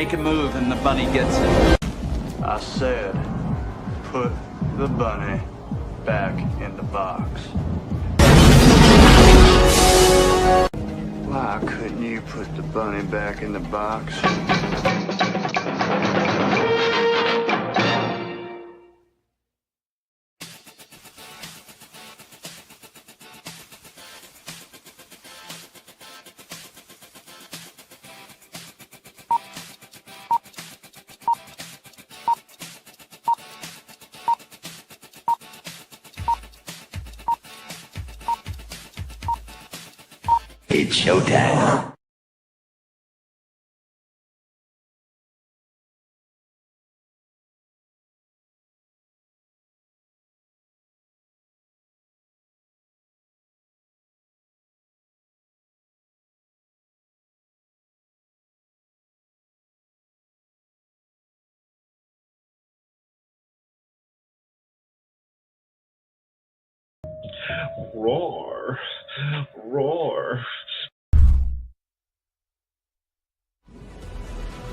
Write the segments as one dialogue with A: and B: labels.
A: make a move and the bunny gets it.
B: I said, put the bunny back in the box. Why couldn't you put the bunny back in the box?
C: It's showtime.
D: Roar. Roar.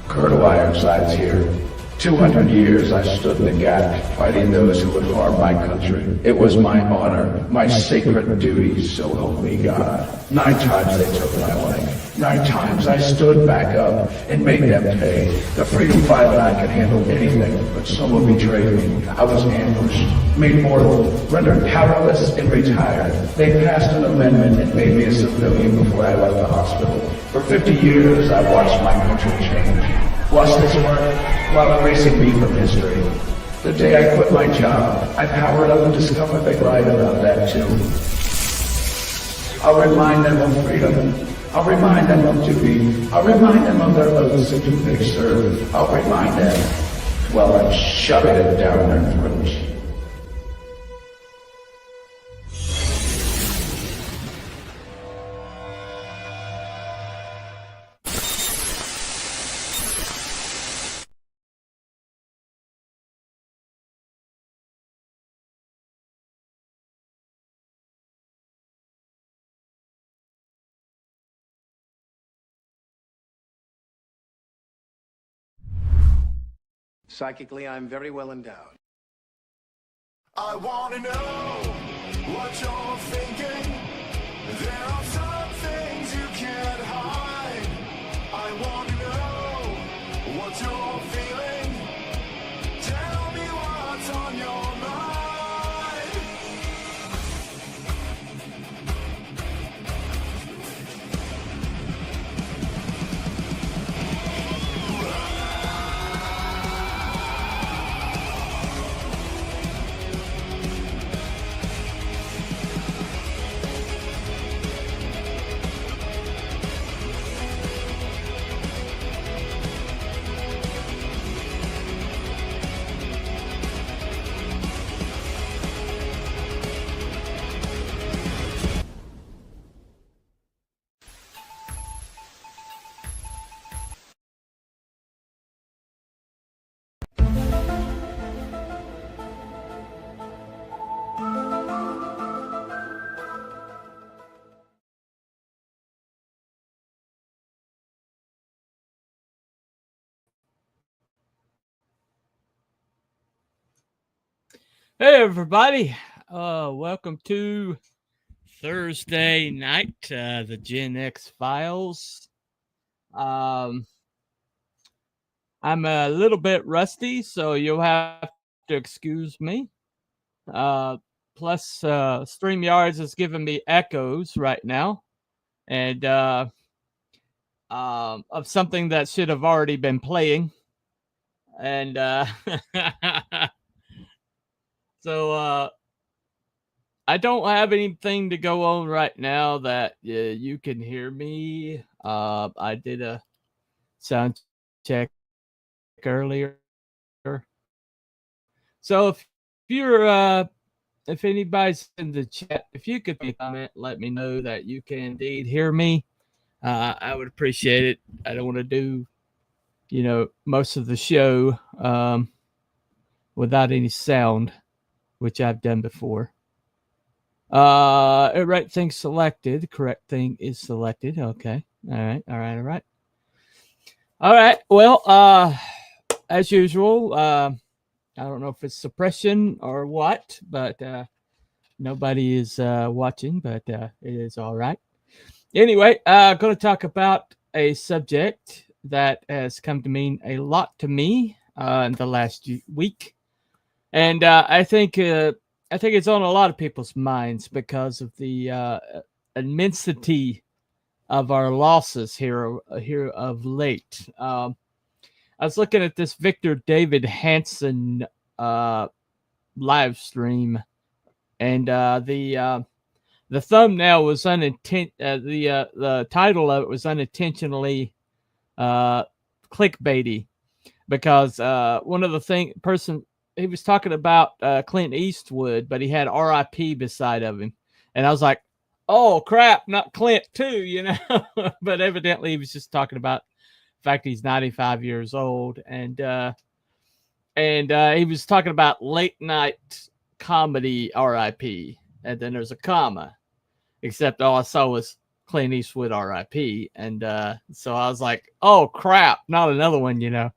C: Colonel Ironsides here. 200 years I stood in the gap, fighting those who would harm my country. It was my honor, my sacred duty, so help me God. 9 times they took my life. 9 times I stood back up and made them pay. The freedom fighter and I could handle anything, but someone betrayed me. I was ambushed, made mortal, rendered powerless, and retired. They passed an amendment that made me a civilian before I left the hospital. For 50 years, I watched my country change. Watched this work while erasing me from history. The day I quit my job, I powered up and discovered they lied about that too. I'll remind them of freedom. I'll remind them of duty. I'll remind them of their oaths and who they serve. I'll remind them while I'm shoving it down their throats.
E: Psychically, I'm very well endowed.
F: I want to know what you're thinking. There are some things you can't hide. I want to know what you're feeling. Tell me what's on your mind.
G: Hey everybody, welcome to Thursday night, the Gen X Files. I'm a little bit rusty, so you'll have to excuse me. Plus, StreamYards is giving me echoes right now, and of something that should have already been playing, and so I don't have anything to go on right now that you can hear me. I did a sound check earlier. So if anybody's in the chat, if you could comment, let me know that you can indeed hear me. I would appreciate it. I don't want to do, most of the show without any sound, which I've done before. Right thing selected. Correct thing is selected. Okay. All right. All right. Well, as usual, I don't know if it's suppression or what, but nobody is watching, but it is all right. Anyway, going to talk about a subject that has come to mean a lot to me in the last week, and I think it's on a lot of people's minds because of the immensity of our losses here of late. I was looking at this Victor David Hansen uh, live stream, and the thumbnail was the title of it was unintentionally clickbaity because one of the person he was talking about Clint Eastwood, but he had R.I.P. beside of him, and I was like, oh crap, not Clint too, you know. But evidently he was just talking about the fact he's 95 years old, and he was talking about late night comedy R.I.P. and then there's a comma, except all I saw was Clint Eastwood R.I.P. And so I was like, oh crap, not another one, you know.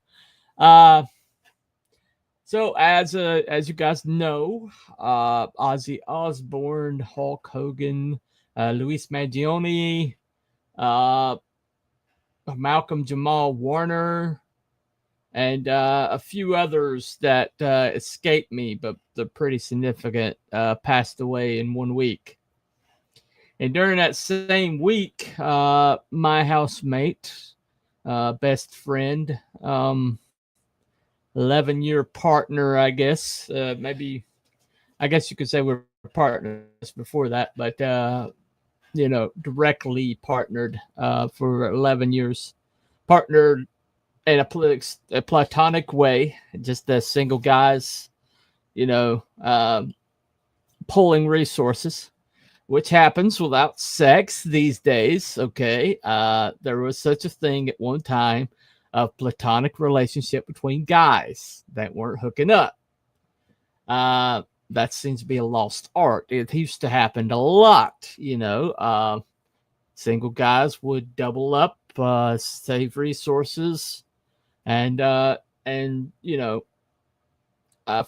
G: So as you guys know, Ozzy Osbourne, Hulk Hogan, Luis Mangione, Malcolm Jamal Warner, and a few others that escaped me, but they're pretty significant, passed away in 1 week. And during that same week, my housemate, best friend, 11-year partner, I guess, maybe, I guess you could say we're partners before that, but, you know, directly partnered for 11 years, partnered in a platonic way, just as single guys, you know, pulling resources, which happens without sex these days. Okay. There was such a thing at one time of platonic relationship between guys that weren't hooking up. That seems to be a lost art. It used to happen a lot, you know. Single guys would double up, save resources, and you know,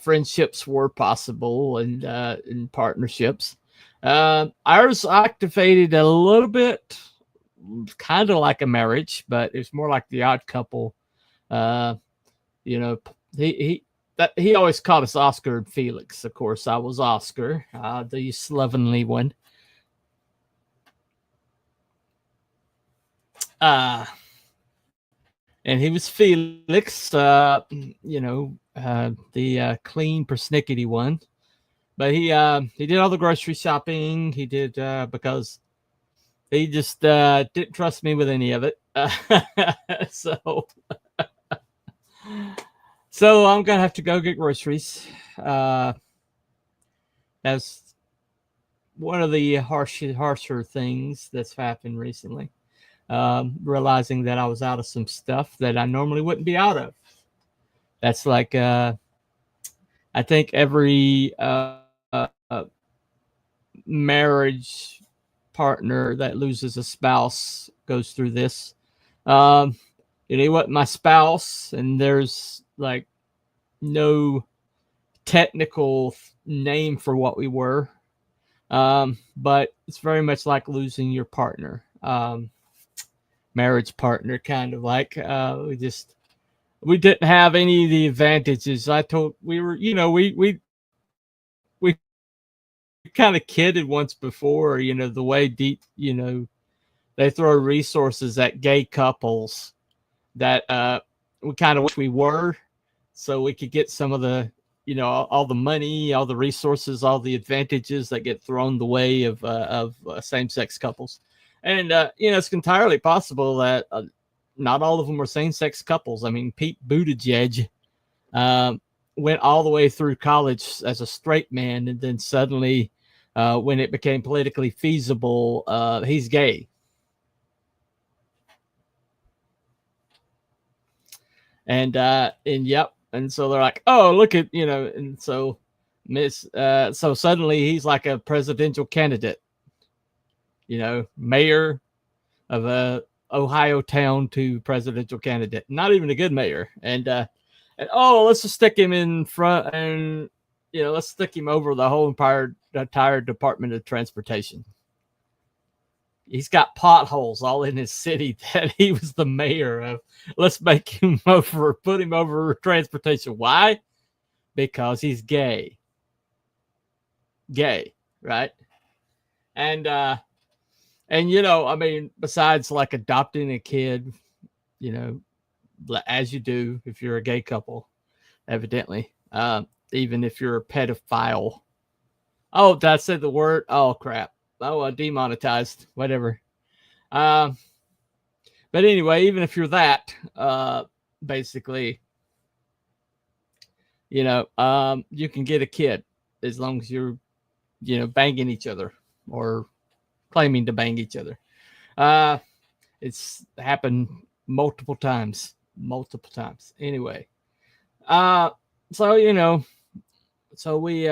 G: friendships were possible, and partnerships. Ours activated a little bit, kind of like a marriage, but it's more like the Odd Couple. You know, he always called us Oscar and Felix. Of course, I was Oscar, the slovenly one. And he was Felix, you know, the clean, persnickety one. But he did all the grocery shopping. He did because he just didn't trust me with any of it. So I'm gonna have to go get groceries. That's one of the harsher things that's happened recently. Realizing that I was out of some stuff that I normally wouldn't be out of. That's like I think every marriage partner that loses a spouse goes through this. He wasn't my spouse, and there's like no technical name for what we were, but it's very much like losing your partner, marriage partner, kind of like we didn't have any of the advantages. We were, you know, we kind of kidded once before, you know, the way deep, you know, they throw resources at gay couples that we kind of wish we were, so we could get some of the, you know, all the money, all the resources, all the advantages that get thrown the way of same-sex couples. And you know, it's entirely possible that not all of them were same-sex couples. I mean, Pete Buttigieg went all the way through college as a straight man, and then suddenly, when it became politically feasible, he's gay. And yep, and so they're like, oh, look at, you know, and so so suddenly he's like a presidential candidate, you know, mayor of Ohio town to presidential candidate. Not even a good mayor. And oh, let's just stick him in front, and let's stick him over the whole entire Department of Transportation. He's got potholes all in his city that he was the mayor of. Let's make him put him over transportation. Why? Because he's gay. Gay, right? And I mean, besides like adopting a kid, as you do if you're a gay couple, evidently, even if you're a pedophile. Oh, did I say the word? Oh, crap. Oh, demonetized, whatever. But anyway, even if you're that, basically, you can get a kid as long as you're, banging each other or claiming to bang each other. It's happened multiple times. Anyway, so we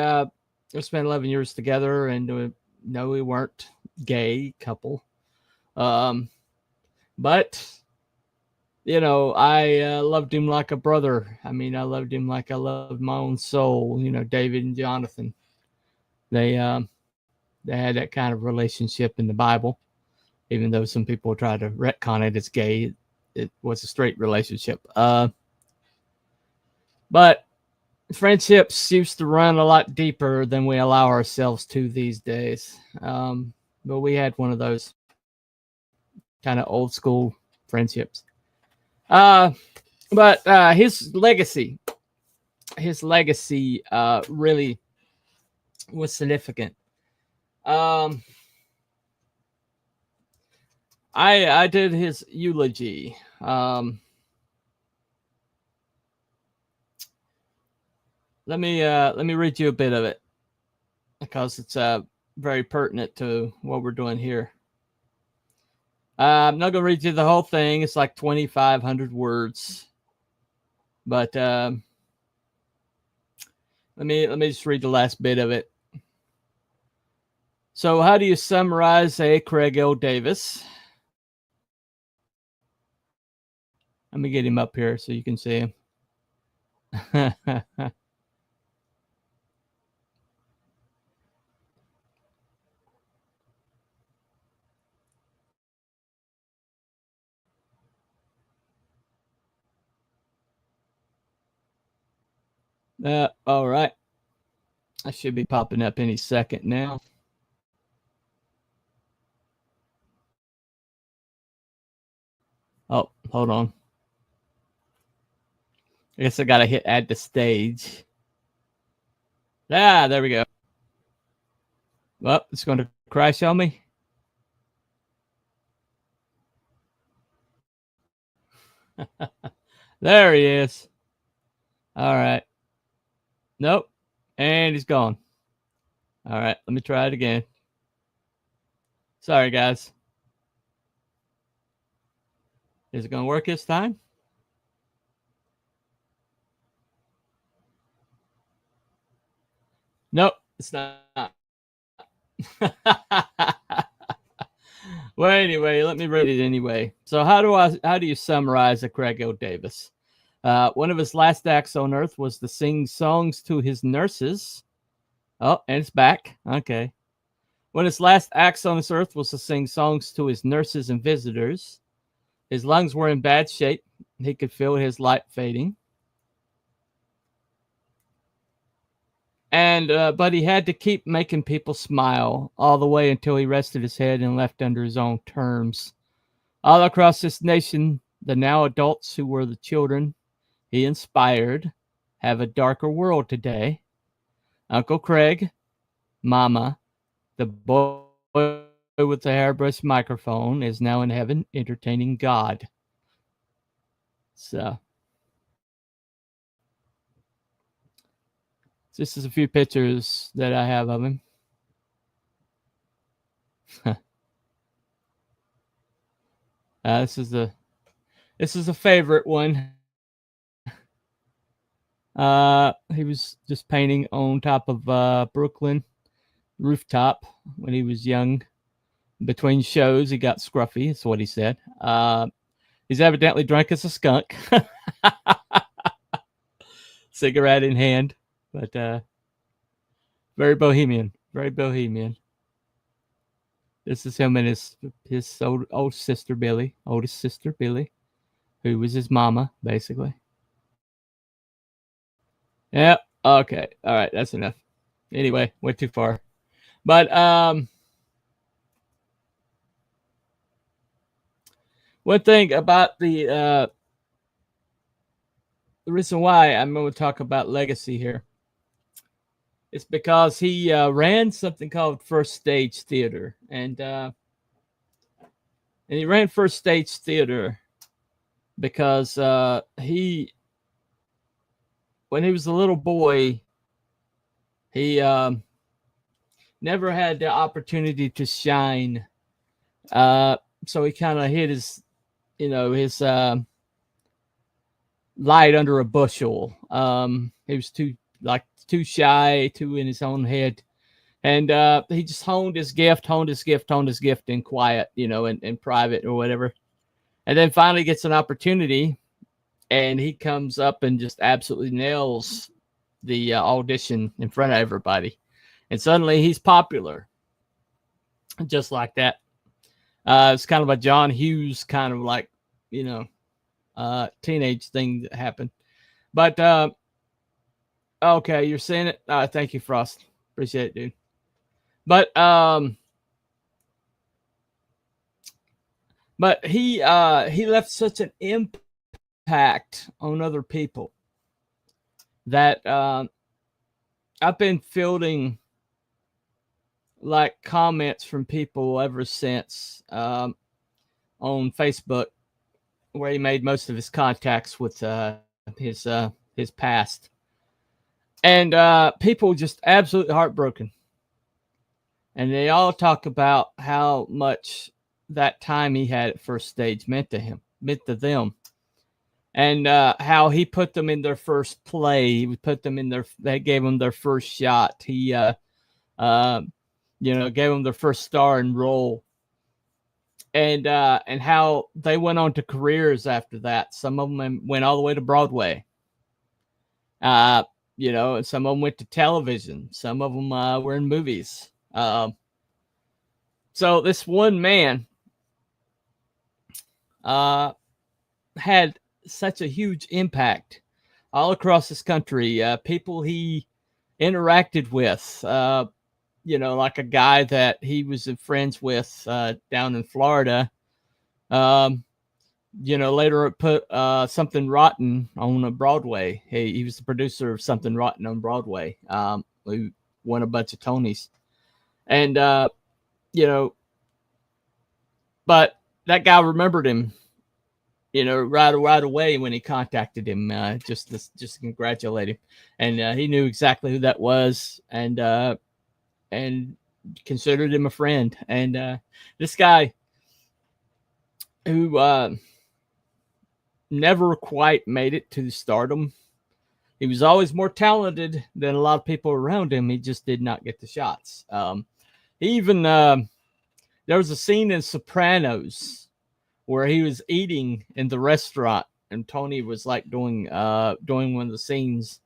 G: spent 11 years together, and no, we weren't gay couple. But I loved him like a brother. I mean, I loved him like I loved my own soul. David and Jonathan. They had that kind of relationship in the Bible, even though some people try to retcon it as gay. It was a straight relationship. But friendships used to run a lot deeper than we allow ourselves to these days. But we had one of those kind of old school friendships. But his legacy really was significant. I did his eulogy. Let me read you a bit of it because it's very pertinent to what we're doing here. I'm not going to read you the whole thing. It's like 2,500 words. But let me just read the last bit of it. So, how do you summarize Craig L. Davis? Let me get him up here so you can see him. All right. I should be popping up any second now. Oh, hold on. I guess I got to hit add to stage. There we go. Well, it's going to crash on me. There he is. All right. Nope. And he's gone. All right. Let me try it again. Sorry, guys. Is it going to work this time? Nope, it's not. Well, anyway, let me read it anyway. So how do you summarize a Craig L. Davis? One of his last acts on earth was to sing songs to his nurses. Oh, and it's back. Okay. One of his last acts on this earth was to sing songs to his nurses and visitors. His lungs were in bad shape. He could feel his light fading. And but he had to keep making people smile all the way until he rested his head and left under his own terms. All across this nation, the now adults who were the children he inspired have a darker world today. Uncle Craig, Mama, the boy with the hairbrush microphone, is now in heaven entertaining God. So this is a few pictures that I have of him. This is a favorite one. He was just painting on top of Brooklyn rooftop when he was young. Between shows, he got scruffy. That's what he said. He's evidently drunk as a skunk, cigarette in hand, but very bohemian. Very bohemian. This is him and his old sister Billy, oldest sister Billy, who was his mama, basically. Yeah. Okay. All right. That's enough. Anyway, went too far. But one thing about the reason why I'm going to talk about legacy here is because he ran something called First Stage Theater, and he ran First Stage Theater because he, when he was a little boy, he never had the opportunity to shine. So he kind of hid his, his light under a bushel. He was too shy, too in his own head. And he just honed his gift in quiet, in private or whatever. And then finally gets an opportunity, and he comes up and just absolutely nails the audition in front of everybody. And suddenly he's popular. Just like that. It's kind of a John Hughes kind of like, teenage thing that happened. But okay, you're saying it. Thank you, Frost. Appreciate it, dude. But he left such an impact on other people that I've been fielding like comments from people ever since on Facebook, where he made most of his contacts with his past, and people just absolutely heartbroken, and they all talk about how much that time he had at First Stage meant to them, and how he put them in their first play. He put them in they gave them their first shot. He gave them their first starring role, and how they went on to careers after that. Some of them went all the way to Broadway, and some of them went to television. Some of them were in movies. So this one man had such a huge impact all across this country. People he interacted with, like a guy that he was friends with down in Florida. Later put Something Rotten on Broadway. He was the producer of Something Rotten on Broadway. We won a bunch of Tonys. And, but that guy remembered him, right away when he contacted him, just to congratulate him. And he knew exactly who that was, and considered him a friend. And this guy who never quite made it to stardom, he was always more talented than a lot of people around him. He just did not get the shots. Even there was a scene in Sopranos where he was eating in the restaurant, and Tony was like doing one of the scenes,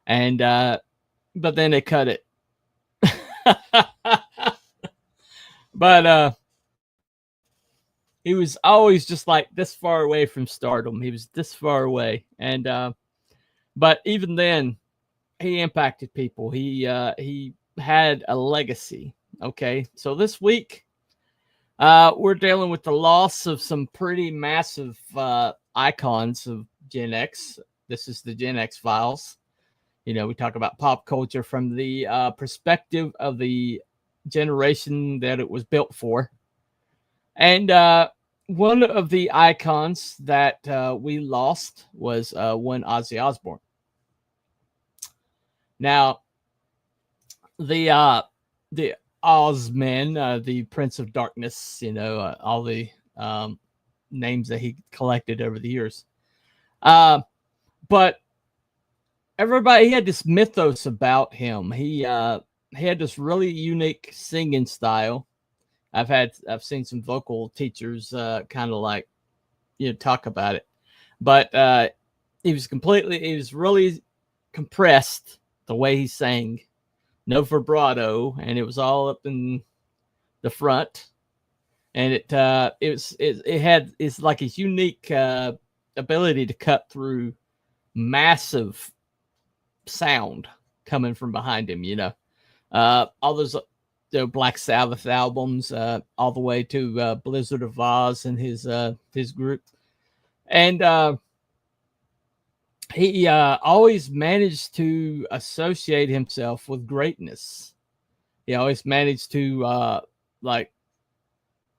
G: and but then they cut it. But he was always just like this far away from stardom. He was this far away, and but even then, he impacted people. He had a legacy. Okay, so this week, we're dealing with the loss of some pretty massive icons of Gen X. This is the Gen X Files. We talk about pop culture from the perspective of the generation that it was built for. And one of the icons that we lost was one Ozzy Osbourne. Now, the Ozman, the Prince of Darkness, all the names that he collected over the years. But he had this mythos about him. He had this really unique singing style. I've seen some vocal teachers kind of like, talk about it, but he was really compressed the way he sang, no vibrato, and it was all up in the front, and it's like his unique ability to cut through massive sound coming from behind him. All those Black Sabbath albums, all the way to Blizzard of Oz and his group, and he always managed to associate himself with greatness. He always managed to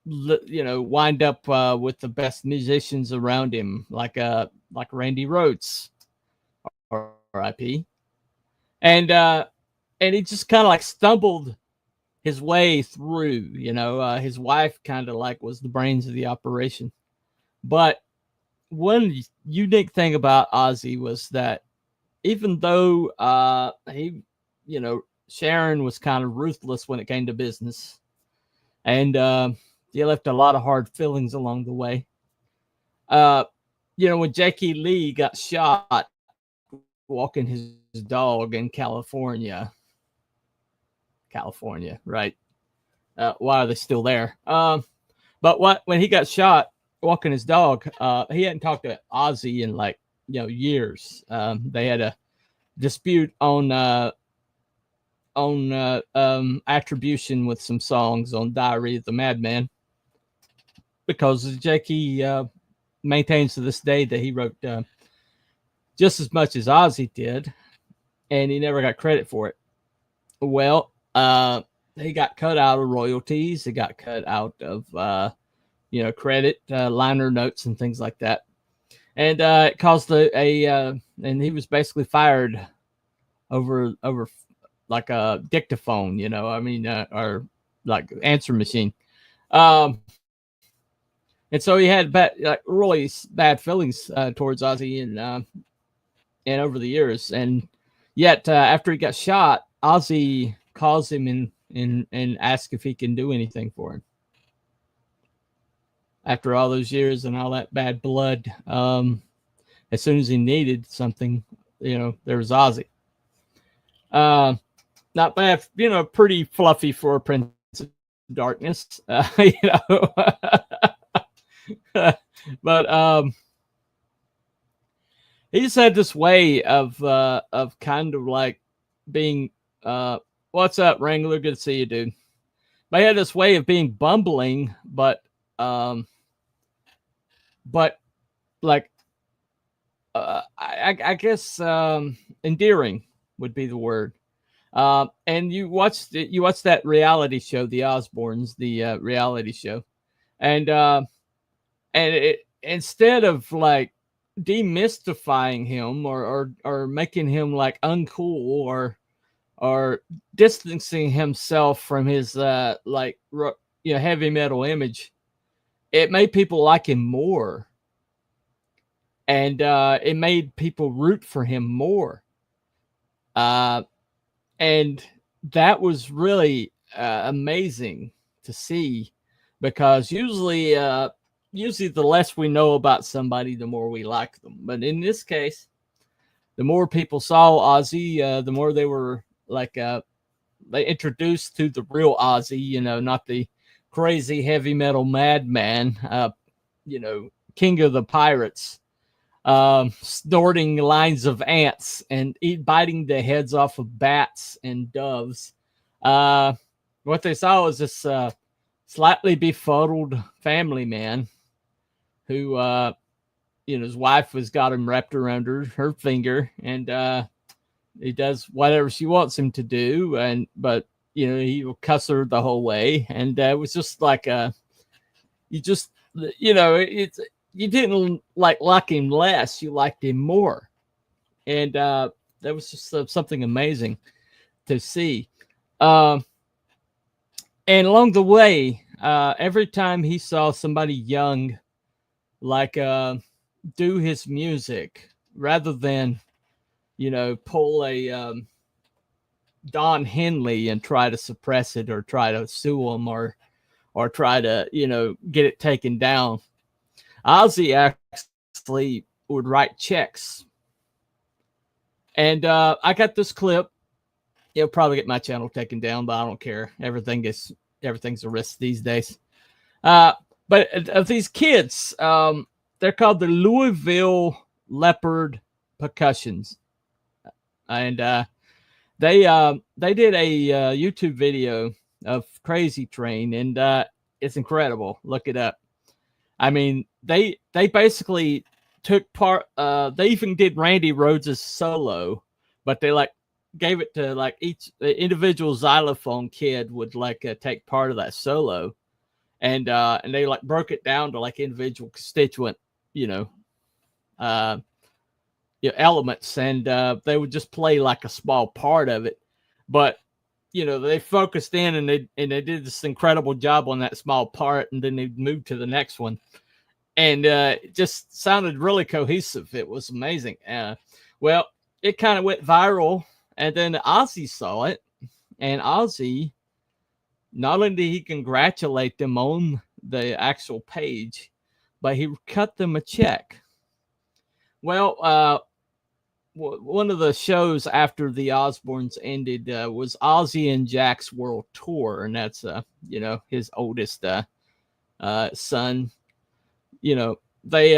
G: wind up with the best musicians around him, like Randy Rhoads, R.I.P. And he just kind of like stumbled his way through. His wife kind of like was the brains of the operation. But one unique thing about Ozzy was that even though Sharon was kind of ruthless when it came to business, and he left a lot of hard feelings along the way. When Jackie Lee got shot walking his dog in California, right? Why are they still there? But when he got shot walking his dog, he hadn't talked to Ozzy in years. They had a dispute on attribution with some songs on Diary of the Madman, because Jackie maintains to this day that he wrote just as much as Ozzy did, and he never got credit for it. Well, he got cut out of royalties. He got cut out of credit, liner notes, and things like that. And it caused and he was basically fired over like a dictaphone, or like answer machine. And so he had really bad feelings towards Ozzy and over the years. And yet after he got shot, Ozzy calls him and asks if he can do anything for him. After all those years and all that bad blood, as soon as he needed something, there was Ozzy. Not bad, pretty fluffy for a Prince of Darkness, but he just had this way of kind of like being, what's up, Wrangler? Good to see you, dude. But he had this way of being bumbling, but like, I guess endearing would be the word. And you watched that reality show, The Osbournes, the reality show, and it, instead of like demystifying him or making him like uncool or distancing himself from his heavy metal image, it made people like him more, and it made people root for him more. And that was really amazing to see, because usually the less we know about somebody, the more we like them. But in this case, the more people saw Ozzy, the more they were like they introduced to the real Ozzy, not the crazy heavy metal madman, king of the pirates, snorting lines of ants and biting the heads off of bats and doves. What they saw was this slightly befuddled family man who, his wife has got him wrapped around her finger, and he does whatever she wants him to do, but he will cuss her the whole way, and it was just like you didn't like him less, you liked him more. And that was just something amazing to see. And along the way, every time he saw somebody young, do his music, rather than, pull a Don Henley and try to suppress it or try to sue him or or try to, you know, get it taken down. Ozzy actually would write checks. And I got this clip. It'll probably get my channel taken down, but I don't care. Everything's a risk these days. But of these kids, they're called the Louisville Leopard Percussions, and they did a YouTube video of Crazy Train, and it's incredible. Look it up. I mean, they basically took part. They even did Randy Rhoads' solo, but they like gave it to like each individual xylophone kid would like take part of that solo, and they like broke it down to like individual constituent, elements, and they would just play like a small part of it, but they focused in and they did this incredible job on that small part, and then they moved to the next one, and it just sounded really cohesive. It was amazing. Well, it kind of went viral. And then Ozzy saw it, and Ozzy, not only did he congratulate them on the actual page, but he cut them a check. Well, one of the shows after the Osbournes ended was Ozzy and Jack's World Tour, and that's his oldest son. They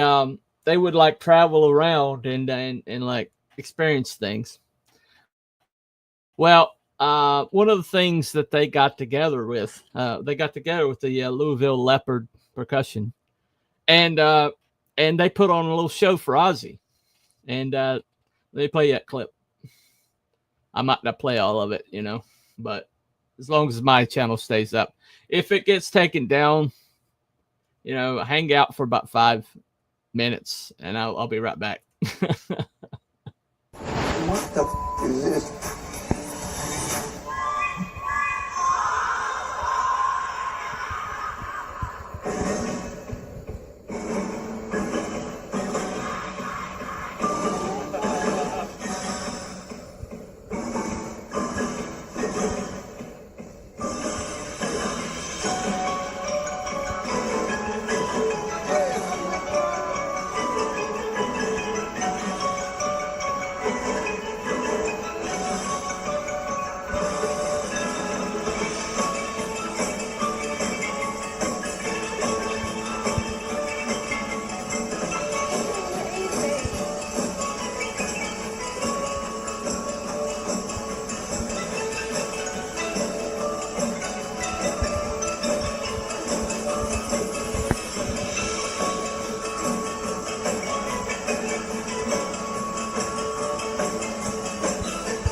G: would like travel around and like experience things. Well, one of the things that they got together with the Louisville Leopard Percussion, and they put on a little show for Ozzy, and they play that clip. I might not play all of it, but as long as my channel stays up. If it gets taken down, hang out for about 5 minutes, and I'll be right back.
F: What the f is this?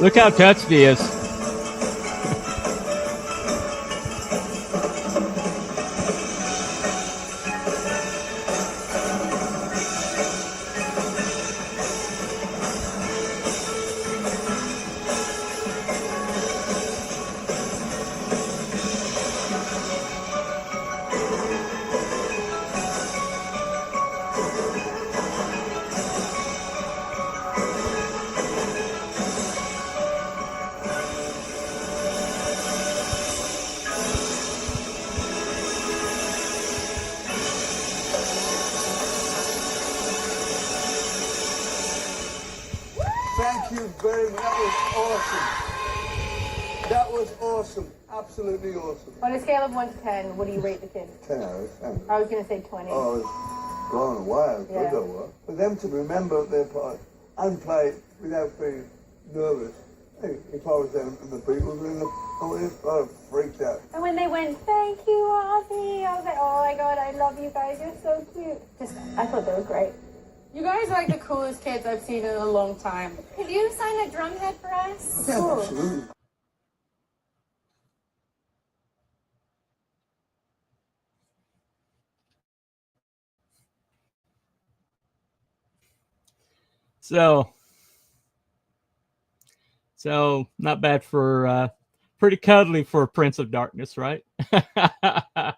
G: Look how touched he is.
E: Thank you very much. That was awesome. Absolutely awesome.
H: On a scale of 1 to 10, what do you rate the kid?
E: 10 out of 10.
H: I was going to say 20.
E: Oh, I was blown away.
H: Yeah.
E: Good they were. For them to remember their part and play without being nervous. Hey, if I was them and the Beatles were in the audience, I'd have freaked out.
H: And when they went, thank you, Ozzy, I was like, oh my God, I love you guys. You're so cute. I thought that was great.
I: You guys are like the coolest kids I've seen in a long time.
H: Could you sign a drum head for us?
E: Yeah,
H: Cool.
E: absolutely.
G: So not bad for pretty cuddly for a Prince of Darkness, right? But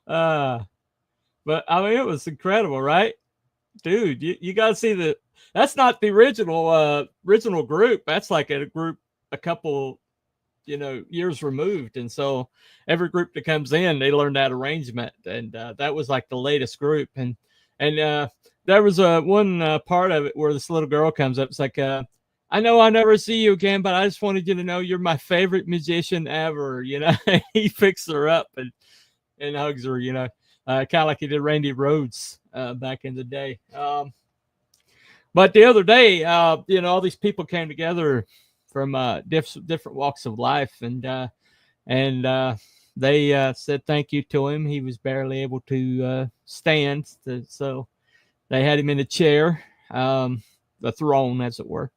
G: I mean, it was incredible, right? Dude, you gotta see that's not the original group. That's like a group a couple years removed. And so every group that comes in, they learn that arrangement. And that was like the latest group. And there was one part of it where this little girl comes up. It's like, I know I'll never see you again, but I just wanted you to know you're my favorite musician ever. He picks her up and hugs her, kind of like he did Randy Rhoads back in the day. But the other day, all these people came together from different walks of life, and they said thank you to him. He was barely able to stand, so they had him in a chair, the throne, as it were,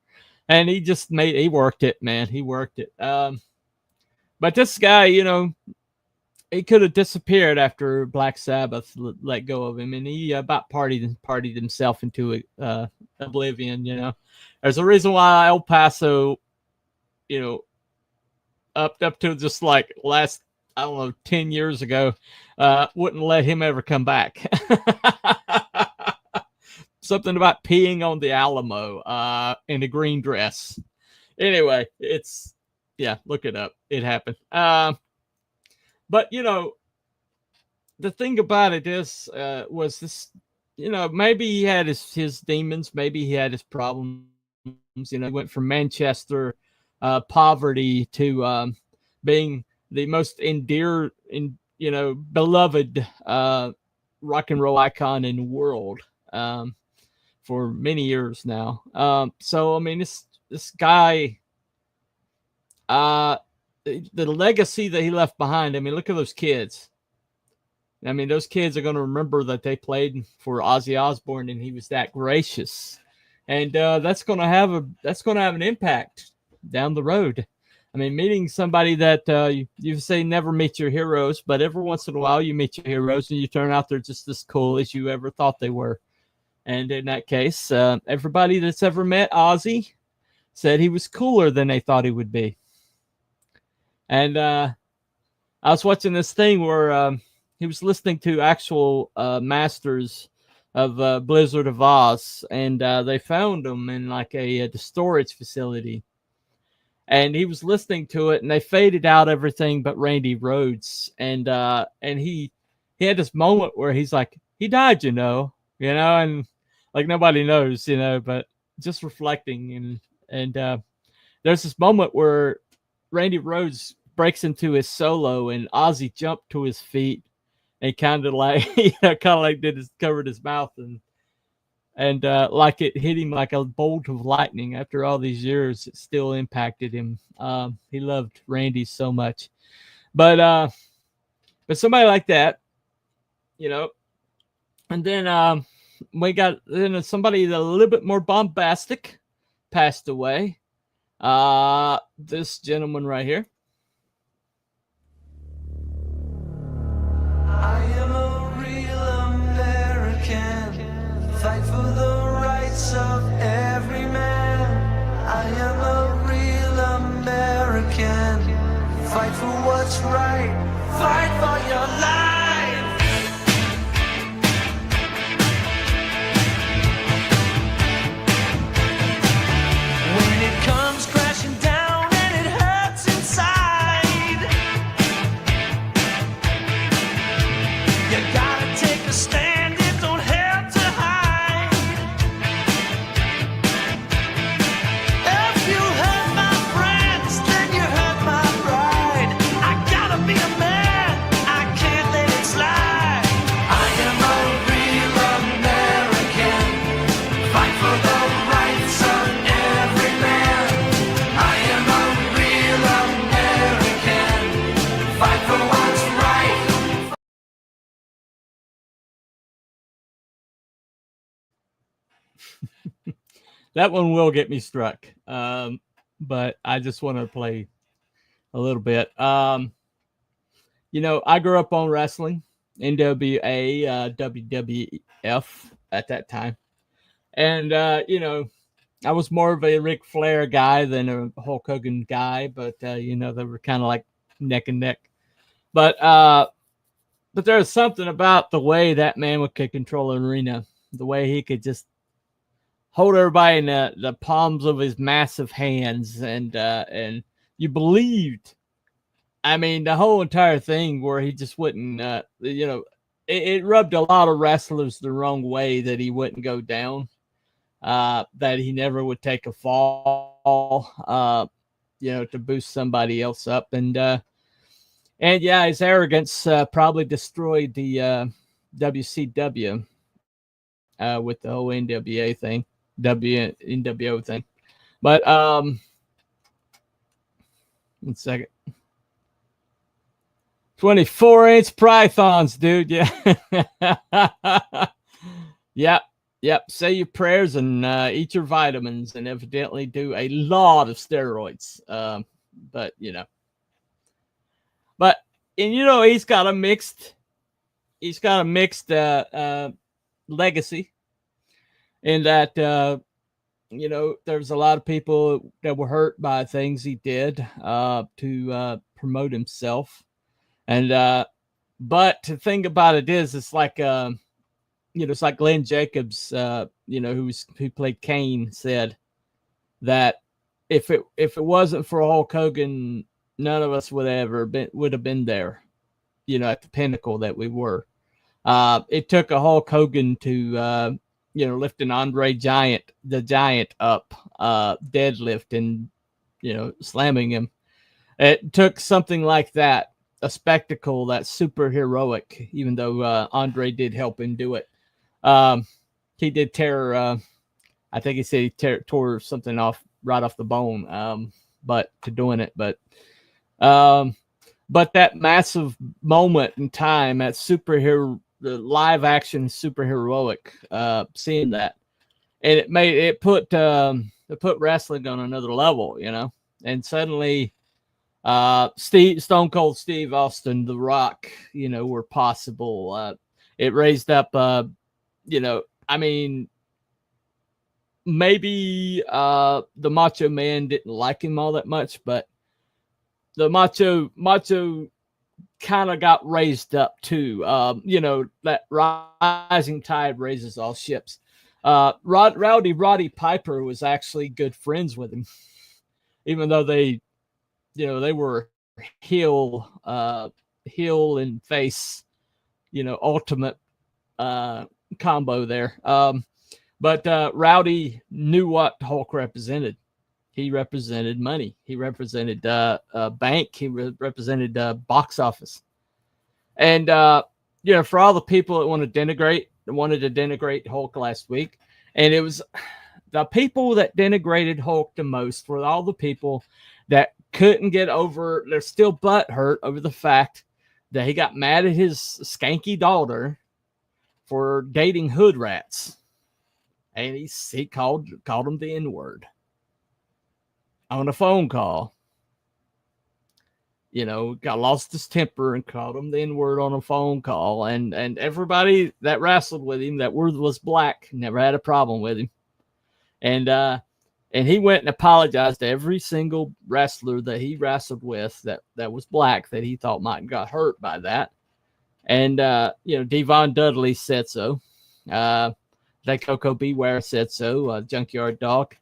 G: and he worked it, man. He worked it. But this guy, he could have disappeared after Black Sabbath let go of him, and he about partied himself into oblivion. There's a reason why El Paso, up to just like last, I don't know, 10 years ago, wouldn't let him ever come back. Something about peeing on the Alamo in a green dress. Anyway, look it up. It happened. But the thing about it is, was this, maybe he had his demons, maybe he had his problems. He went from Manchester poverty to being the most beloved rock and roll icon in the world for many years now. So I mean, this guy, the legacy that he left behind. I mean, look at those kids. I mean, those kids are going to remember that they played for Ozzy Osbourne, and he was that gracious, and that's going to have an impact down the road. I mean, meeting somebody that you say never meet your heroes, but every once in a while you meet your heroes, and you turn out they're just as cool as you ever thought they were. And in that case, everybody that's ever met Ozzy said he was cooler than they thought he would be. And I was watching this thing where he was listening to actual masters of Blizzard of Oz, and they found him in like the storage facility. And he was listening to it, and they faded out everything but Randy Rhoads. And he had this moment where he's like, he died, and like nobody knows, but just reflecting. And there's this moment where Randy Rhoads breaks into his solo, and Ozzy jumped to his feet and kind of like, covered his mouth, and like it hit him like a bolt of lightning. After all these years, it still impacted him. He loved Randy so much, but somebody like that, and then we got somebody that a little bit more bombastic passed away. This gentleman right here.
F: I am a real American, fight for the rights of every man. I am a real American, fight for what's right, fight for your life. When it comes crashing down and it hurts inside, you gotta take a stand, it don't have to hide. If you hurt my friends, then you hurt my pride. I gotta be a man, I can't let it slide. I am a real American, fight for the rights of every man. I am a real American, fight for what's right.
G: That one will get me struck. But I just want to play a little bit. I grew up on wrestling, NWA, WWF at that time. And, I was more of a Ric Flair guy than a Hulk Hogan guy, but, they were kind of like neck and neck. But there's something about the way that man could control an arena, the way he could just hold everybody in the palms of his massive hands and you believed. I mean, the whole entire thing where he just wouldn't, it rubbed a lot of wrestlers the wrong way that he wouldn't go down, that he never would take a fall, to boost somebody else up. And yeah, his arrogance probably destroyed the WCW with the whole NWA thing, NWO thing. But 1 second. 24-inch pythons, dude. Yeah. Yep. Say your prayers and eat your vitamins, and evidently do a lot of steroids. But he's got a mixed legacy in that there's a lot of people that were hurt by things he did to promote himself. And but the thing about it is, it's like it's like Glenn Jacobs, who played Kane, said that if it wasn't for Hulk Hogan, none of us would have been there, at the pinnacle that we were. It took a Hulk Hogan to lifting Andre the Giant up, deadlift, and slamming him. It took something like that, a spectacle that's super heroic, even though Andre did help him do it. He did tear, I think he said he tore something right off the bone, but that massive moment in time, that superhero, the live action super heroic, seeing that, and it put wrestling on another level, and suddenly Stone Cold Steve Austin, The Rock, were possible. It raised up, maybe the Macho Man didn't like him all that much, but the Macho kind of got raised up too. That rising tide raises all ships. Roddy Piper was actually good friends with him, even though they were heel and face, ultimate combo there. But Rowdy knew what Hulk represented. He represented money. He represented bank. He represented box office. And for all the people that wanted to denigrate Hulk last week, and it was the people that denigrated Hulk the most were all the people that couldn't get over. They're still butthurt over the fact that he got mad at his skanky daughter for dating hood rats, and he called him the N-word on a phone call. Got lost his temper and called him the N-word on a phone call, and everybody that wrestled with him that was black never had a problem with him, and he went and apologized to every single wrestler that he wrestled with that was black that he thought might have got hurt by that. And, Devon Dudley said so. That Coco Beware said so. Junkyard Dog.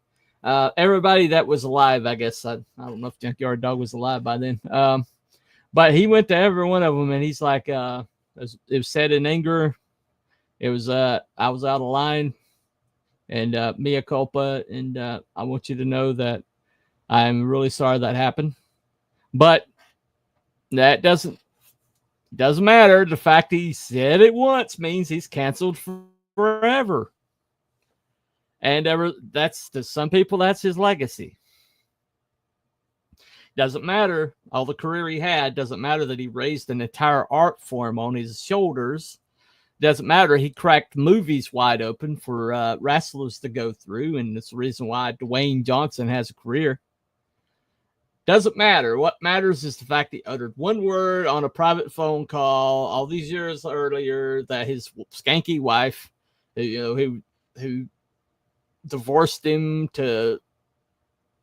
G: Everybody that was alive, I guess. I don't know if Junkyard Dog was alive by then. But he went to every one of them, and he's like, it was said in anger. It was, I was out of line. And mea culpa, and I want you to know that I'm really sorry that happened. But that doesn't matter. The fact he said it once means he's canceled forever. And that's to some people, that's his legacy. Doesn't matter all the career he had. Doesn't matter that he raised an entire art form on his shoulders. Doesn't matter. He cracked movies wide open for wrestlers to go through, and it's the reason why Dwayne Johnson has a career. Doesn't matter. What matters is the fact he uttered one word on a private phone call all these years earlier that his skanky wife, who divorced him to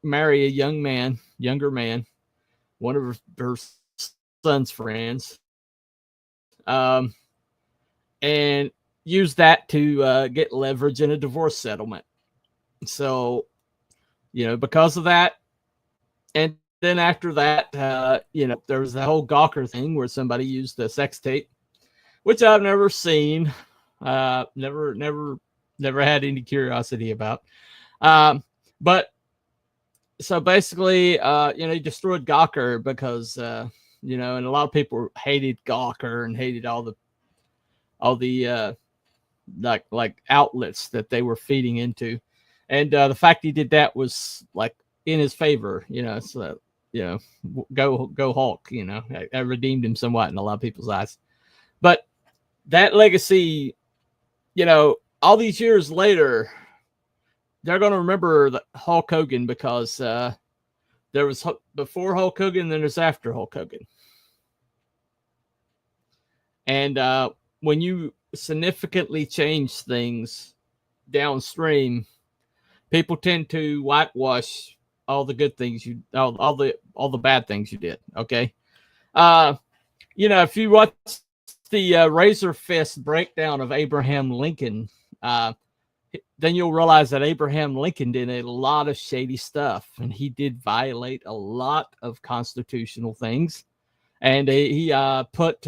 G: marry a younger man, one of her son's friends, and use that to get leverage in a divorce settlement. So, because of that, and then after that, you know, there was the whole Gawker thing where somebody used the sex tape, which I've never seen, never had any curiosity about. But so basically, you know, he destroyed Gawker because, you know, and a lot of people hated Gawker and hated all the like outlets that they were feeding into, and the fact he did that was like in his favor, you know. So you know, go Hulk, you know, I redeemed him somewhat in a lot of people's eyes. But that legacy, you know, all these years later, they're going to remember the Hulk Hogan because there was before Hulk Hogan, then there's after Hulk Hogan. And when you significantly change things downstream, people tend to whitewash all the good things all the bad things you did. Okay. You know, if you watch the Razor Fist breakdown of Abraham Lincoln, then you'll realize that Abraham Lincoln did a lot of shady stuff, and he did violate a lot of constitutional things, and he put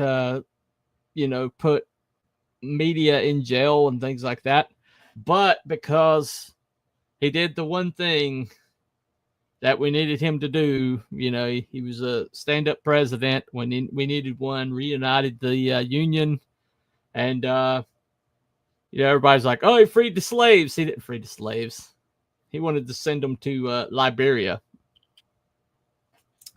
G: media in jail and things like that. But because he did the one thing that we needed him to do, you know, he was a stand-up president when we needed one, reunited the Union, and you know, everybody's like, oh, he freed the slaves. He didn't free the slaves. He wanted to send them to Liberia.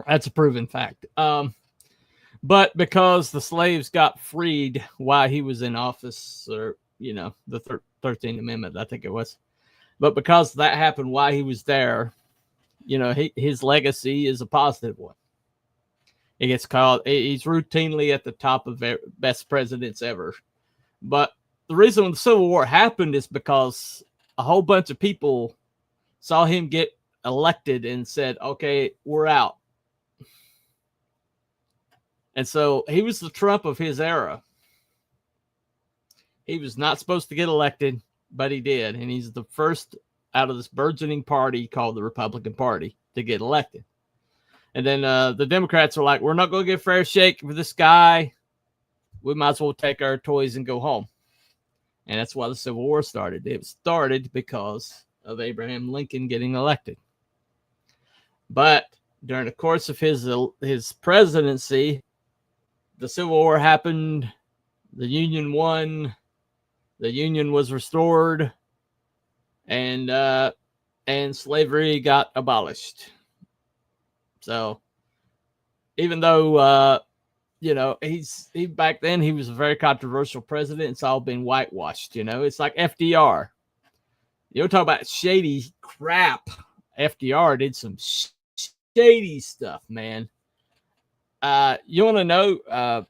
G: That's a proven fact. But because the slaves got freed while he was in office, or, you know, the 13th Amendment, I think it was. But because that happened while he was there, you know, his legacy is a positive one. He gets called, he's routinely at the top of best presidents ever. But the reason the Civil War happened is because a whole bunch of people saw him get elected and said, okay, we're out. And so he was the Trump of his era. He was not supposed to get elected, but he did. And he's the first out of this burgeoning party called the Republican Party to get elected. And then the Democrats were like, we're not going to get a fair shake for this guy. We might as well take our toys and go home. And that's why the Civil War started. It started because of Abraham Lincoln getting elected. But during the course of his presidency, the Civil War happened. The Union won. The Union was restored, and slavery got abolished. So, even though you know, he back then he was a very controversial president, it's all been whitewashed. You know, it's like FDR. You don't talk about shady crap. FDR did some shady stuff, man. You want to know?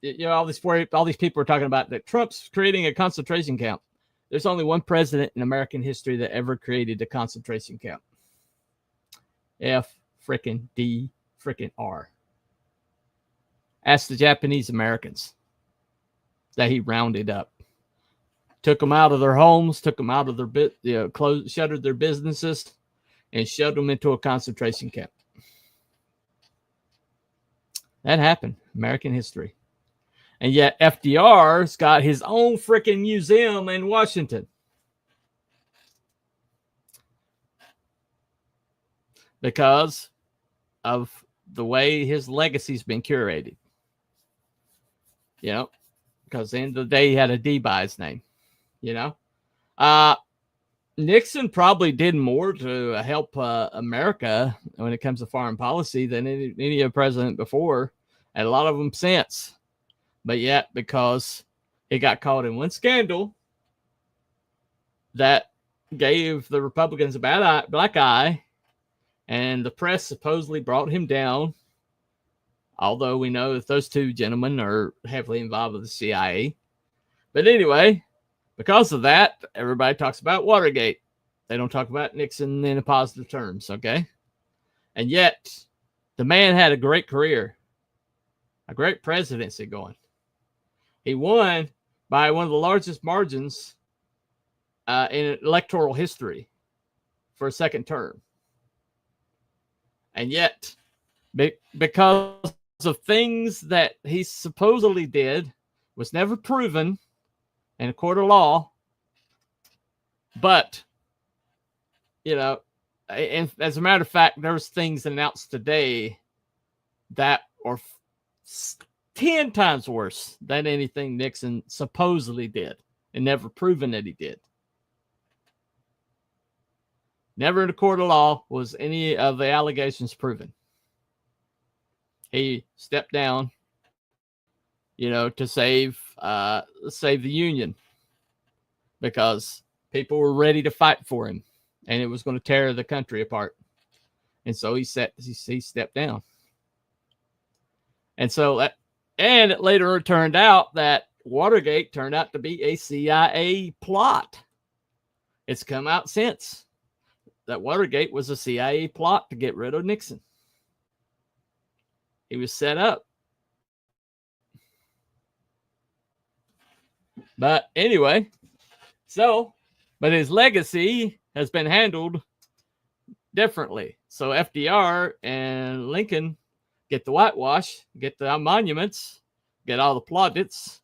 G: You know, all these people are talking about that Trump's creating a concentration camp. There's only one president in American history that ever created a concentration camp. FDR. Ask the Japanese Americans that he rounded up. Took them out of their homes, took them out of their shuttered their businesses, and shoved them into a concentration camp. That happened. American history. And yet FDR's got his own freaking museum in Washington. Because of the way his legacy's been curated. You know, because at the end of the day, he had a D by his name. You know, Nixon probably did more to help America when it comes to foreign policy than any other president before, and a lot of them since. But yet, because he got caught in one scandal that gave the Republicans a black eye, and the press supposedly brought him down, although we know that those two gentlemen are heavily involved with the CIA. But anyway, because of that, everybody talks about Watergate. They don't talk about Nixon in a positive terms, okay? And yet, the man had a great career, a great presidency going. He won by one of the largest margins in electoral history for a second term. And yet, because of things that he supposedly did, was never proven in a court of law. But, and as a matter of fact, there's things announced today that are 10 times worse than anything Nixon supposedly did, and never proven that he did. Never in a court of law was any of the allegations proven. He stepped down, to save the Union, because people were ready to fight for him, and it was going to tear the country apart. And so he stepped down. And so and it later turned out that Watergate turned out to be a CIA plot. It's come out since that Watergate was a CIA plot to get rid of Nixon. He was set up. But anyway, but his legacy has been handled differently. So FDR and Lincoln get the whitewash, get the monuments, get all the plaudits.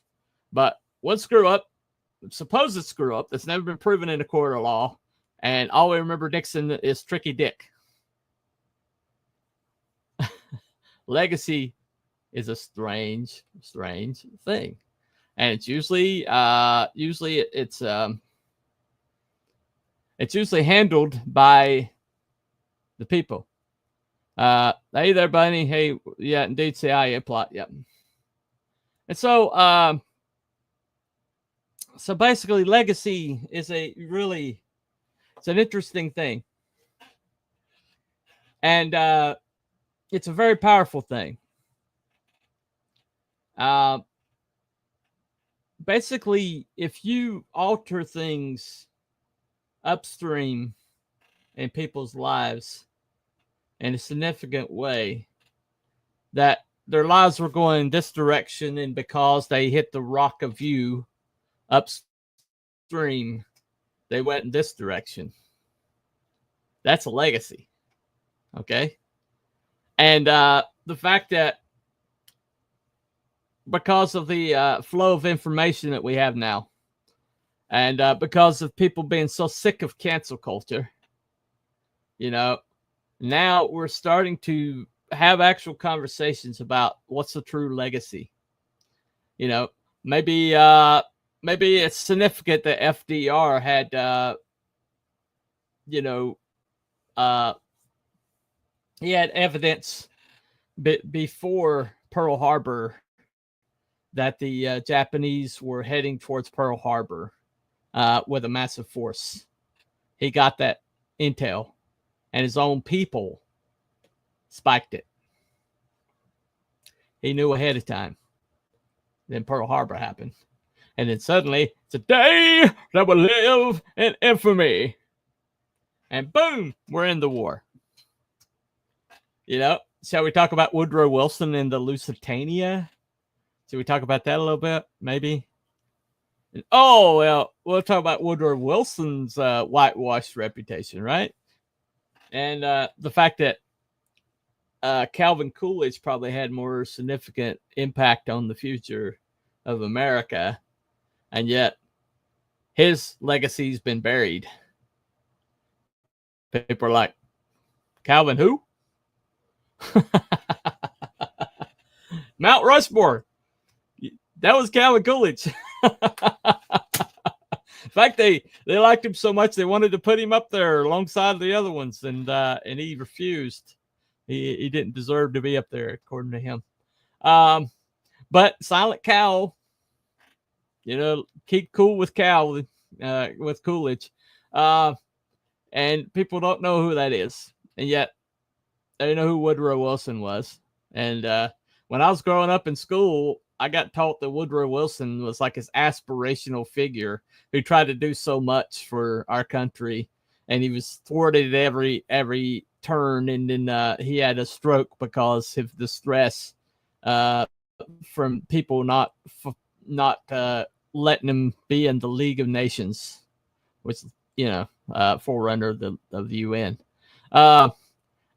G: But one supposed screw up that's never been proven in a court of law, and all we remember Nixon is Tricky Dick. Legacy is a strange thing. And it's usually it's usually handled by the people. Hey there, Bunny. Hey, yeah, indeed, CIA plot. Yep. And so basically, legacy is it's an interesting thing, and it's a very powerful thing. Basically, if you alter things upstream in people's lives in a significant way, that their lives were going this direction, and because they hit the rock of you upstream, they went in this direction. That's a legacy. Okay? And the fact that because of the flow of information that we have now, and because of people being so sick of cancel culture, now we're starting to have actual conversations about what's the true legacy. Maybe it's significant that FDR had, he had evidence before Pearl Harbor that the Japanese were heading towards Pearl Harbor with a massive force. He got that intel, and his own people spiked it. He knew ahead of time. Then Pearl Harbor happened. And then suddenly, it's a day that will live in infamy. And boom, we're in the war. Shall we talk about Woodrow Wilson and the Lusitania? Should we talk about that a little bit? Maybe. Oh, well, we'll talk about Woodrow Wilson's whitewashed reputation, right? And the fact that Calvin Coolidge probably had more significant impact on the future of America, and yet his legacy's been buried. People are like, Calvin who? Mount Rushmore. That was Calvin Coolidge. In fact, they liked him so much they wanted to put him up there alongside the other ones, and he refused. He didn't deserve to be up there, according to him. But Silent Cal, keep cool with Cal, with Coolidge, and people don't know who that is, and yet they know who Woodrow Wilson was. And when I was growing up in school, I got taught that Woodrow Wilson was like this aspirational figure who tried to do so much for our country, and he was thwarted every turn. And then he had a stroke because of the stress from people not letting him be in the League of Nations, which forerunner of the UN.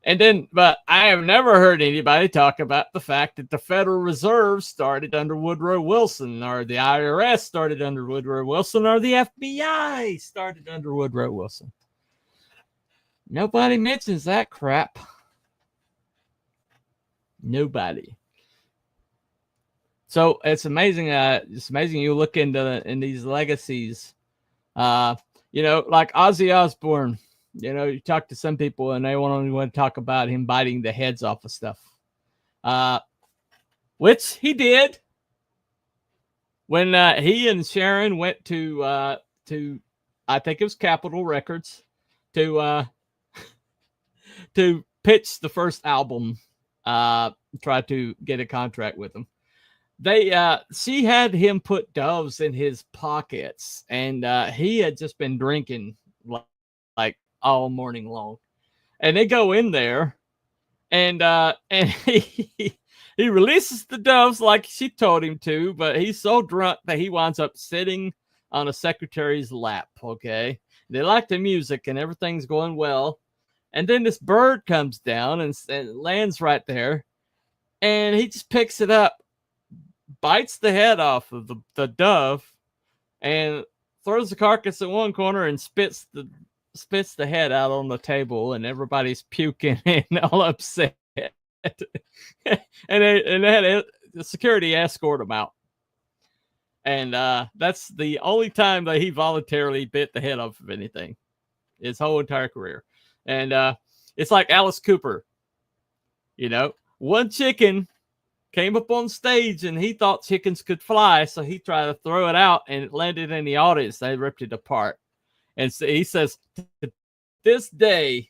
G: And then, but I have never heard anybody talk about the fact that the Federal Reserve started under Woodrow Wilson, or the IRS started under Woodrow Wilson, or the FBI started under Woodrow Wilson. Nobody mentions that crap. Nobody. So it's amazing. It's amazing you look in these legacies. You know, like Ozzy Osbourne. You know, you talk to some people and they only want to talk about him biting the heads off of stuff, which he did when he and Sharon went to I think it was Capitol Records to pitch the first album, try to get a contract with them. She had him put doves in his pockets, and he had just been drinking like all morning long. And they go in there, and he releases the doves like she told him to, but he's so drunk that he winds up sitting on a secretary's lap. Okay, they like the music and everything's going well, and then this bird comes down and lands right there, and he just picks it up, bites the head off of the dove, and throws the carcass in one corner and spits the head out on the table, and everybody's puking and all upset. and they had the security escort him out. And that's the only time that he voluntarily bit the head off of anything his whole entire career. And it's like Alice Cooper. You know, one chicken came up on stage and he thought chickens could fly, so he tried to throw it out and it landed in the audience. They ripped it apart. And so he says, to this day,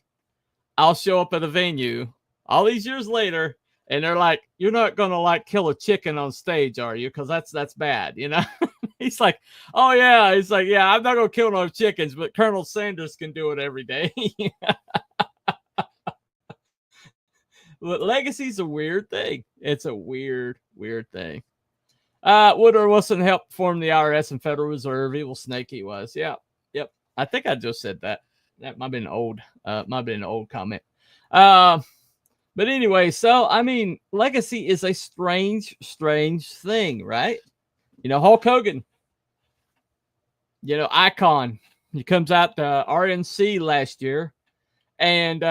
G: I'll show up at a venue all these years later, and they're like, "You're not gonna like kill a chicken on stage, are you? Because that's bad, you know." He's like, "Oh yeah." He's like, "Yeah, I'm not gonna kill no chickens, but Colonel Sanders can do it every day." But legacy's a weird thing. It's a weird thing. Woodrow Wilson helped form the IRS and Federal Reserve. Evil snake he was. Yeah. Yep. I think I just said that. That might have been an old comment. But anyway, so I mean, legacy is a strange thing, right? You know, Hulk Hogan, you know, icon. He comes out to RNC last year, and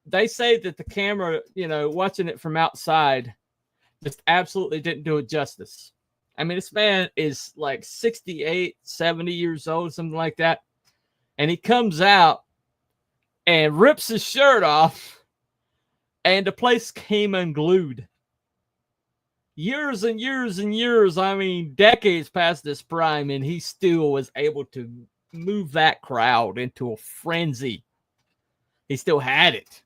G: they say that the camera, you know, watching it from outside, just absolutely didn't do it justice. I mean, this man is like 68, 70 years old, something like that. And he comes out and rips his shirt off, and the place came unglued. Years and years and years, I mean, decades past his prime, and he still was able to move that crowd into a frenzy. He still had it.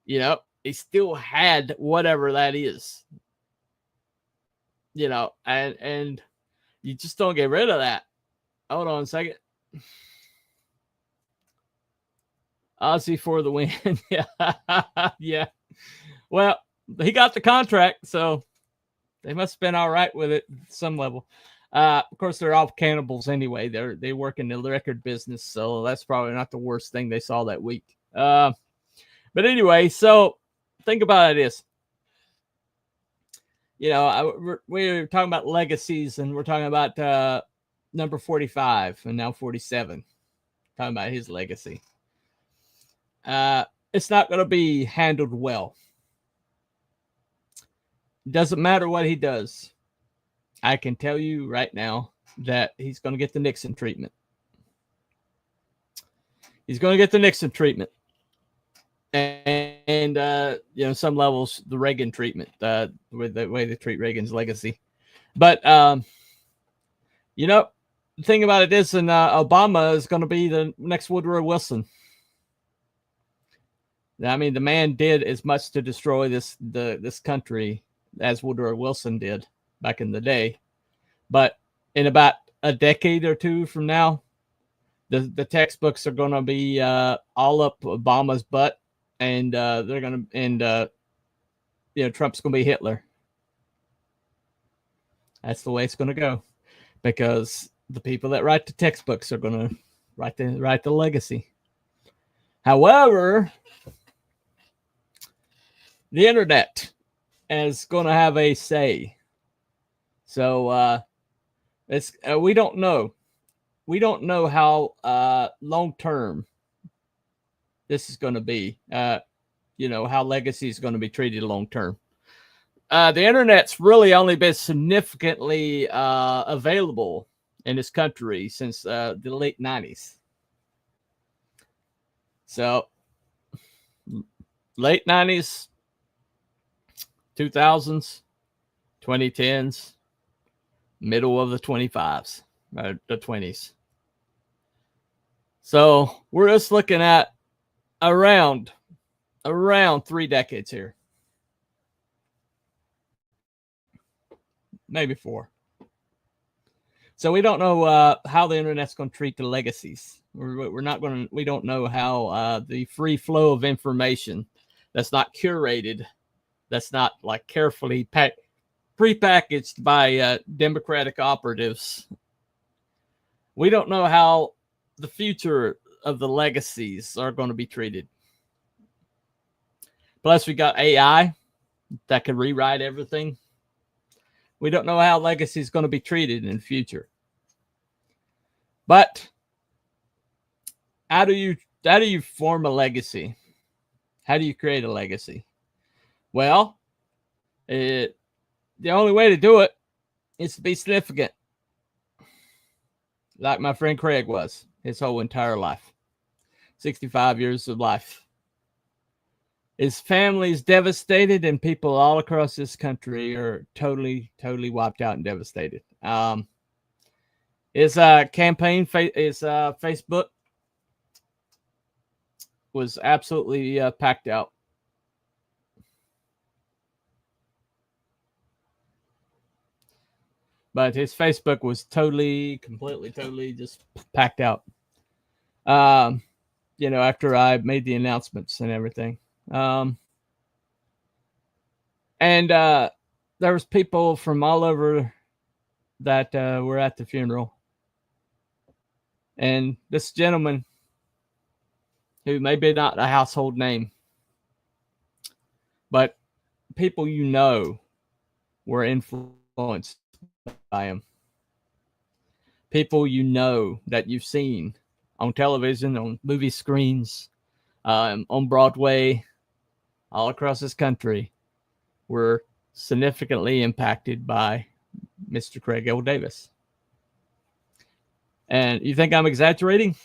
G: You know, he still had whatever that is. You know, and you just don't get rid of that. Hold on a second. Ozzy for the win. Yeah. Yeah. Well, he got the contract, so they must have been all right with it at some level. Of course, they're all cannibals anyway. They work in the record business, so that's probably not the worst thing they saw that week. But anyway, so think about it is, you know, we're talking about legacies, and we're talking about number 45 and now 47. Talking about his legacy. It's not going to be handled well. Doesn't matter what he does. I can tell you right now that he's going to get the Nixon treatment. He's going to get the Nixon treatment. And you know, some levels, the Reagan treatment, with the way they treat Reagan's legacy. But, you know, the thing about it is, and Obama is going to be the next Woodrow Wilson. I mean, the man did as much to destroy this country as Woodrow Wilson did back in the day. But in about a decade or two from now, the textbooks are going to be all up Obama's butt, and they're going to, and you know, Trump's going to be Hitler. That's the way it's going to go, because the people that write the textbooks are going to write the legacy. However, the internet is going to have a say. So we don't know. We don't know how long term this is going to be. How legacy is going to be treated long term. The internet's really only been significantly available in this country since the late 90s. So, late 90s, 2000s, 2010s, middle of the 25s, the 20s. So, we're just looking at around 3 decades here. Maybe 4. So we don't know how the internet's going to treat the legacies. We don't know how the free flow of information that's not curated, that's not like carefully prepackaged by Democratic operatives. We don't know how the future of the legacies are going to be treated. Plus, we got AI that can rewrite everything. We don't know how legacy is going to be treated in the future. But how do you form a legacy? How do you create a legacy? Well, the only way to do it is to be significant, like my friend Craig was his whole entire life, 65 years of life. His family is devastated, and people all across this country are totally wiped out and devastated. His campaign, his Facebook was absolutely packed out. But his Facebook was completely just packed out. After I made the announcements and everything. And there was people from all over that were at the funeral. And this gentleman, who maybe not a household name, but people were influenced by him. People that you've seen on television, on movie screens, on Broadway, all across this country, were significantly impacted by Mr. Craig L. Davis. And you think I'm exaggerating?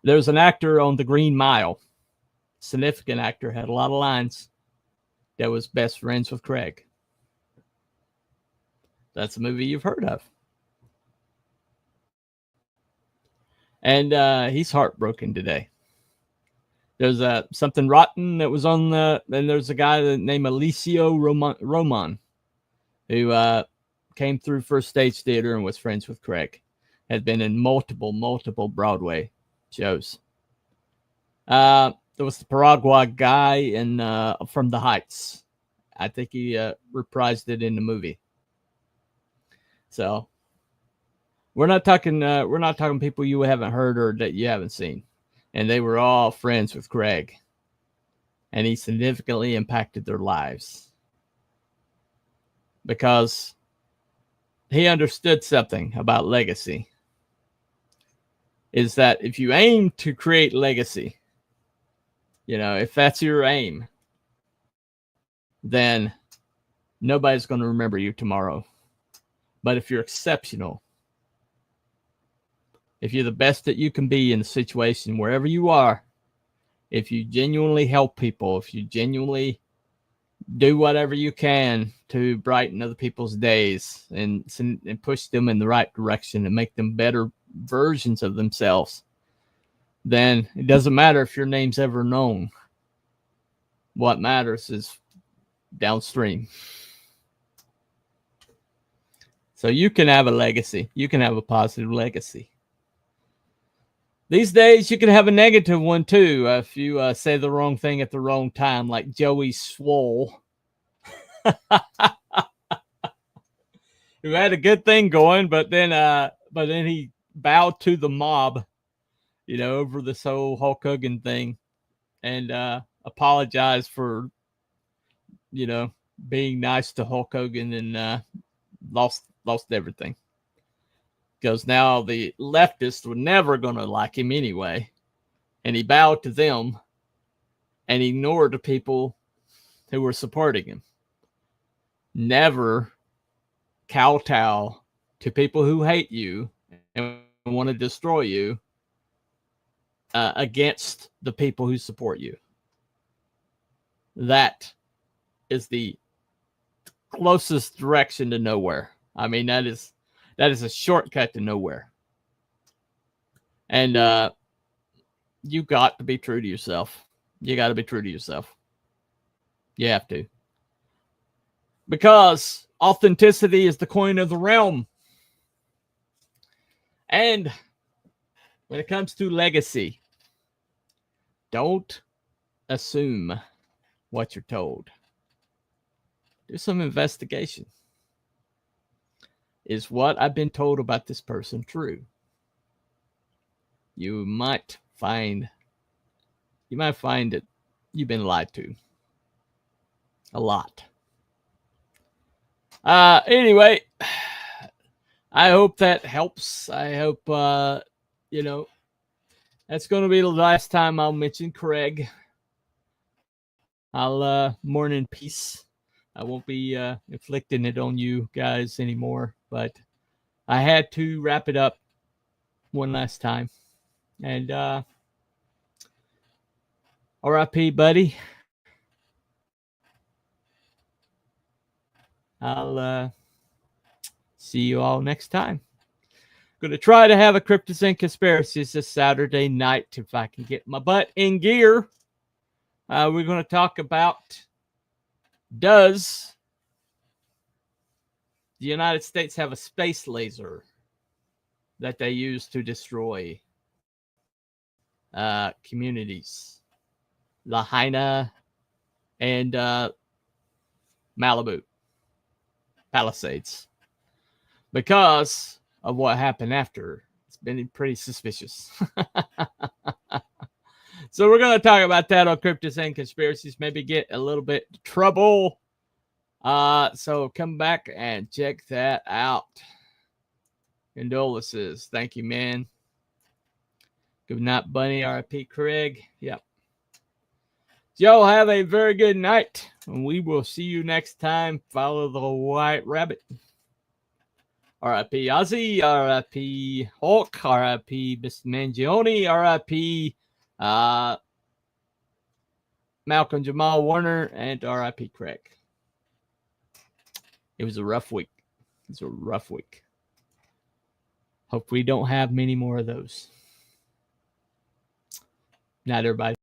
G: There's an actor on The Green Mile, significant actor, had a lot of lines, that was best friends with Craig. That's a movie you've heard of. And he's heartbroken today. There's something rotten that was on and there's a guy named Alicio Roman who came through First Stage Theater and was friends with Craig. Had been in multiple Broadway shows. There was the Paraguay guy in From the Heights. I think he reprised it in the movie. So we're not talking people you haven't heard or that you haven't seen. And they were all friends with Craig. And he significantly impacted their lives. Because he understood something about legacy. Is that if you aim to create legacy, if that's your aim, then nobody's going to remember you tomorrow. But if you're exceptional, if you're the best that you can be in a situation, wherever you are, if you genuinely help people, if you genuinely do whatever you can to brighten other people's days and push them in the right direction and make them better versions of themselves, then it doesn't matter if your name's ever known. What matters is downstream. So you can have a legacy. You can have a positive legacy. These days, you can have a negative one too if you say the wrong thing at the wrong time, like Joey Swole, who had a good thing going, but then he bowed to the mob, over this whole Hulk Hogan thing, and apologize for, being nice to Hulk Hogan, and lost everything. Because now the leftists were never going to like him anyway. And he bowed to them and ignored the people who were supporting him. Never kowtow to people who hate you and want to destroy you against the people who support you. That is the closest direction to nowhere. I mean, that is a shortcut to nowhere. And you got to be true to yourself. You got to be true to yourself. You have to. Because authenticity is the coin of the realm. And when it comes to legacy, don't assume what you're told. Do some investigation. Is what I've been told about this person true? You might find that you've been lied to. A lot. Anyway, I hope that helps. I hope, that's going to be the last time I'll mention Craig. I'll mourn in peace. I won't be inflicting it on you guys anymore, but I had to wrap it up one last time. And R.I.P. buddy. I'll see you all next time. Going to try to have a Cryptids and Conspiracies this Saturday night if I can get my butt in gear. We're going to talk about, does the United States have a space laser that they use to destroy communities? Lahaina and Malibu Palisades. Because of what happened after. It's been pretty suspicious. So we're going to talk about that on Cryptids and Conspiracies. Maybe get a little bit of trouble. So come back and check that out. Condolences. Thank you, man. Good night, Bunny. R.I.P. Craig. Yep. Y'all have a very good night. And we will see you next time. Follow the White Rabbit. R.I.P. Ozzy. R.I.P. Hulk. R.I.P. Mr. Mangione. R.I.P. Malcolm Jamal Warner. And R.I.P. Craig. It was a rough week. It's a rough week. Hope we don't have many more of those. Night, everybody.